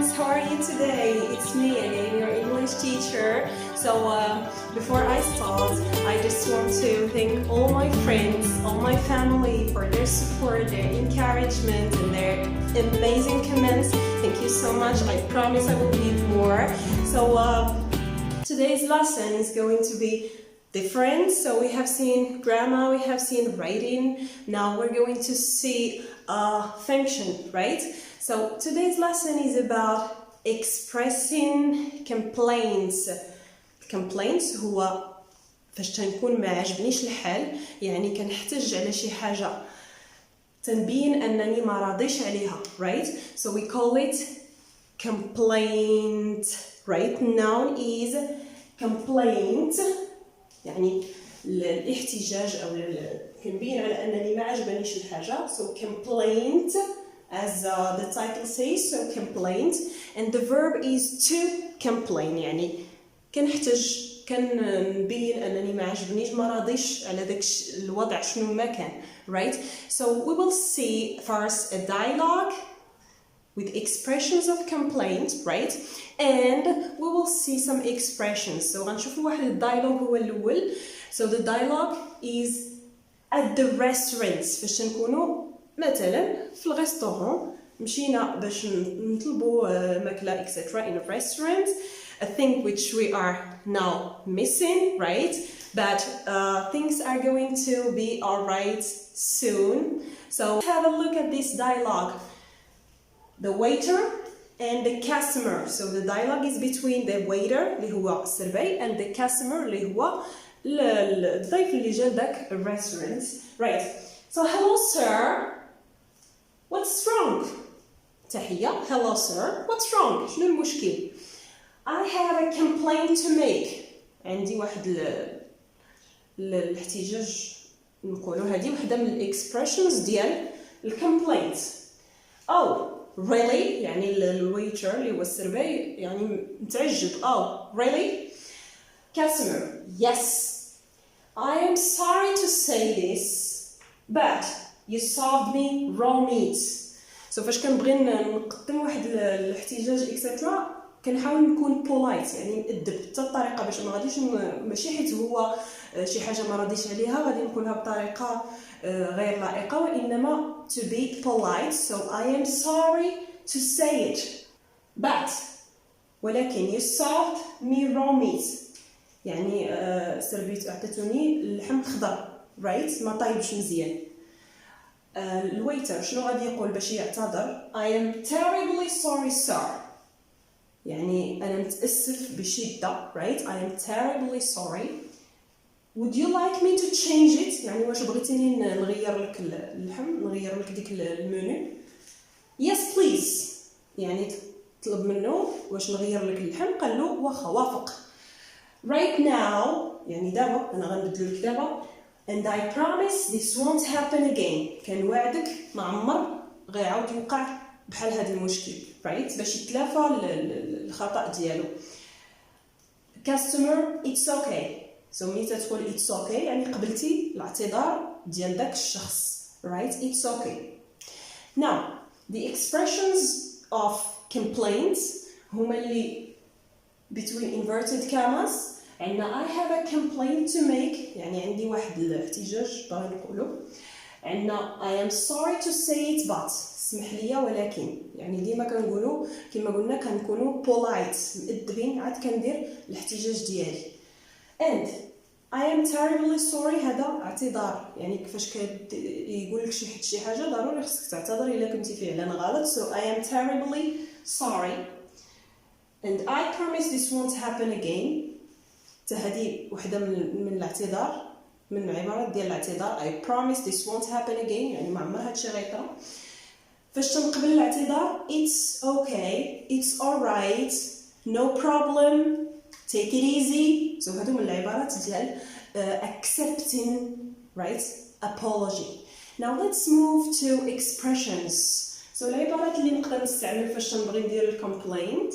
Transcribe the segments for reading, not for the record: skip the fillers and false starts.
friends, how are you today? It's me again, your English teacher. So before I start, I just want to thank all my friends, all my family for their support, their encouragement and their amazing comments. Thank you so much. I promise I will give more. So today's lesson is going to be different. So we have seen grammar, we have seen writing. Now we're going to see function, right? So today's lesson is about expressing complaints. Complaints هو فاش تنكون ما عجبنيش الحال، يعني كنحتج على شي حاجة تنبين أنني ما راضيش عليها, right? So we call it complaint, right? Noun is complaint, يعني الاحتجاج أو كنبين على أنني ما عجبنيش الحاجة. So complaint, as the title says, so complaint, and the verb is to complain, يعني كنحتج كنبين أنني ما عجبنيش ما راضيش على داك الوضع شنو ما كان, right? So we will see first a dialogue with expressions of complaint, right? And we will see some expressions. So غنشوفوا واحد الدايلوج هو الأول. So the dialogue is at the restaurants. فاش نكونوا مثلا في الريستورون مشينا باش نطلبوا ماكلة etc. in a restaurant, a thing which we are now missing, right? But things are going to be alright soon. So have a look at this dialogue. The waiter and the customer. So the dialogue is between the waiter اللي هو السيرفي and the customer اللي هو الضيف اللي جا لداك الريستورانت, right? So hello sir, what's wrong? تحية, hello sir, what's wrong? شنو المشكل? I have a complaint to make. عندي واحد الاحتجاج نقولوا هذه وحده من الاكسبريشنز ديال الكومبلينت. Oh really, يعني الويتر اللي هو السيرفي يعني متعجب. Oh really? Customer, yes, I am sorry to say this, but you served me raw meat. So فاش كنبغي نقدم واحد الاحتجاج اكسترا كنحاول نكون بولايت, يعني نأدب حتى الطريقه باش ما غاديش ماشي حيت هو شي حاجه ما راضيش عليها غادي نقولها بطريقه غير لائقه, وانما to be polite. So I am sorry to say it, but ولكن you served me raw meat, يعني سيرفيت اعطيتوني اللحم خضر, right? ما طايبش مزيان. الويتر شنو غادي يقول باش يعتذر؟ I am terribly sorry sir, يعني أنا متأسف بشدة, right? I am terribly sorry. Would you like me to change it? يعني واش بغيتيني نغير لك اللحم, نغير لك ديك المنيو؟ Yes please, يعني طلب منه واش نغير لك اللحم, قال له واخا وافق. Right now, يعني دابا أنا غنبدلو لك دابا. And I promise this won't happen again. كان وعدك ما عمر غيعاود يوقع بحال هذا المشكل, right? باش يتلافى الخطأ ديالو. Customer, it's okay. So ملي تقول it's okay يعني قبلتي الاعتذار ديال داك الشخص, right? It's okay. Now, the expressions of complaints هما اللي between inverted commas. عندنا I have a complaint to make, يعني عندي واحد الاحتجاج باغي نقولو. عندنا I am sorry to say it but, اسمح لي ولكن, يعني ديما كنقولوا كما قلنا كنكونوا polite مؤدبين, عاد كندير الاحتجاج ديالي. And I am terribly sorry, هذا اعتذار, يعني كيفاش يقول لك شي حاجه ضروري خصك تعتذر الا كنتي فعلا غلط. So I am terribly sorry and I promise this won't happen again. هذه وحده من الاعتذار, من عبارات ديال الاعتذار. I promise this won't happen again, يعني ما عمر هادشي غيطرا. فاش تنقبل الاعتذار it's okay, it's alright, no problem, take it easy. So هادو من العبارات ديال accepting, right, apology. Now let's move to expressions. So العبارات اللي نقدر نستعمل فاش نبغي ندير الكومبلينت.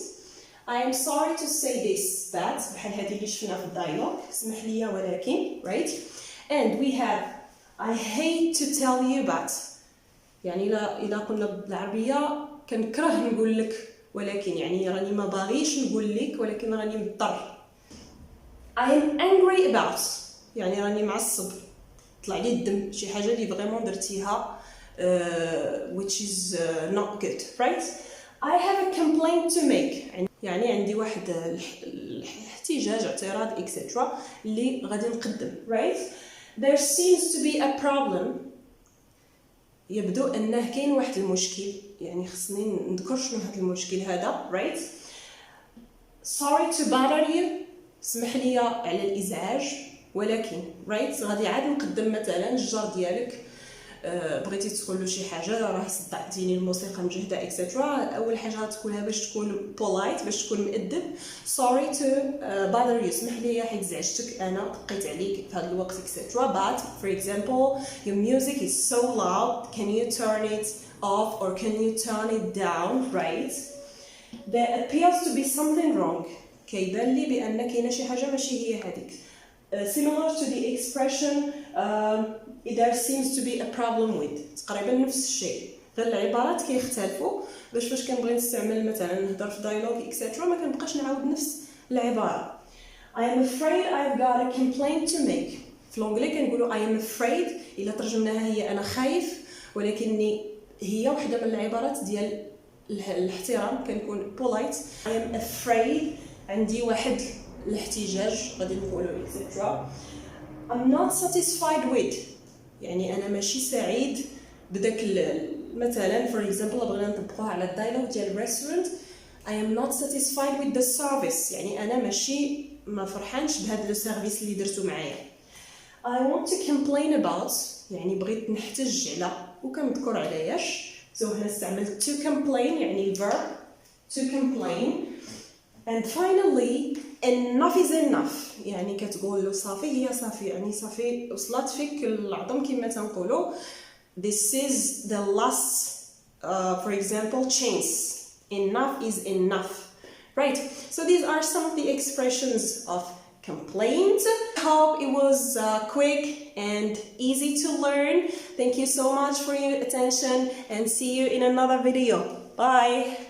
I am sorry to say this but, بحال هذه اللي شفنا في الدايلوج, اسمح لي ولكن, right? And we have I hate to tell you but, يعني إلا قلنا بالعربية كنكره نقول لك ولكن يعني راني ما باغيش نقول لك ولكن راني مضطر. I am angry about يعني راني معصب، طلع لي الدم، شي حاجه اللي فريمون درتيها which is not good, right? I have a complaint to make يعني عندي واحد الاحتجاج، اعتراض etc اللي غادي نقدم، right? There seems to be a problem يبدو انه كاين واحد المشكل، يعني خصني نذكر شنو هذا المشكل هذا، right? Sorry to bother you سمح لي على الازعاج، ولكن right غادي عاد نقدم مثلا الجار ديالك، بغيتي تقول له شي حاجه، راه صدعتيني الموسيقى مجهده اكسترا، اول حاجه غتقولها باش تكون polite، باش تكون مؤدب. sorry to bother you سمح لي حيت زعجتك انا، دقيت عليك في هذا الوقت اكسترا. but for example your music is so loud, can you turn it off or can you turn it down, right? there appears to be something wrong كيبان لي بان كاينه شي حاجه ماشي هي هذيك. similar to the expression there seems to be a problem with تقريبا نفس الشيء، غير العبارات كيختلفوا. باش كنبغي نستعمل مثلا نهضر في دايلوغ اكسترا ما كنبقاش نعاود نفس العباره. I am afraid I've got a complaint to make. في الانجلي كنقولوا I am afraid، الا ترجمناها هي انا خايف، ولكني هي وحده من العبارات ديال الاحترام، كنكون polite. I am afraid عندي واحد الاحتجاج غادي نقولوا etc. I'm not satisfied with يعني انا ماشي سعيد بداك مثلا for example بغينا نطبقوها على الدايلوغ ديال الريستورانت. I am not satisfied with the service يعني انا ماشي ما فرحانش بهذا لو سيرفيس اللي درتو معايا. I want to complain about يعني بغيت نحتج على، وكنذكر علاش. so هنا استعملت to complain يعني الverb to complain. and finally enough is enough يعني كتقول له صافي هي صافي، يعني صافي وصلت فيك العظم كما تنقولوا. this is the last for example chance. enough is enough, right? so these are some of the expressions of complaint. Hope it was quick and easy to learn. Thank you so much for your attention and see you in another video. Bye.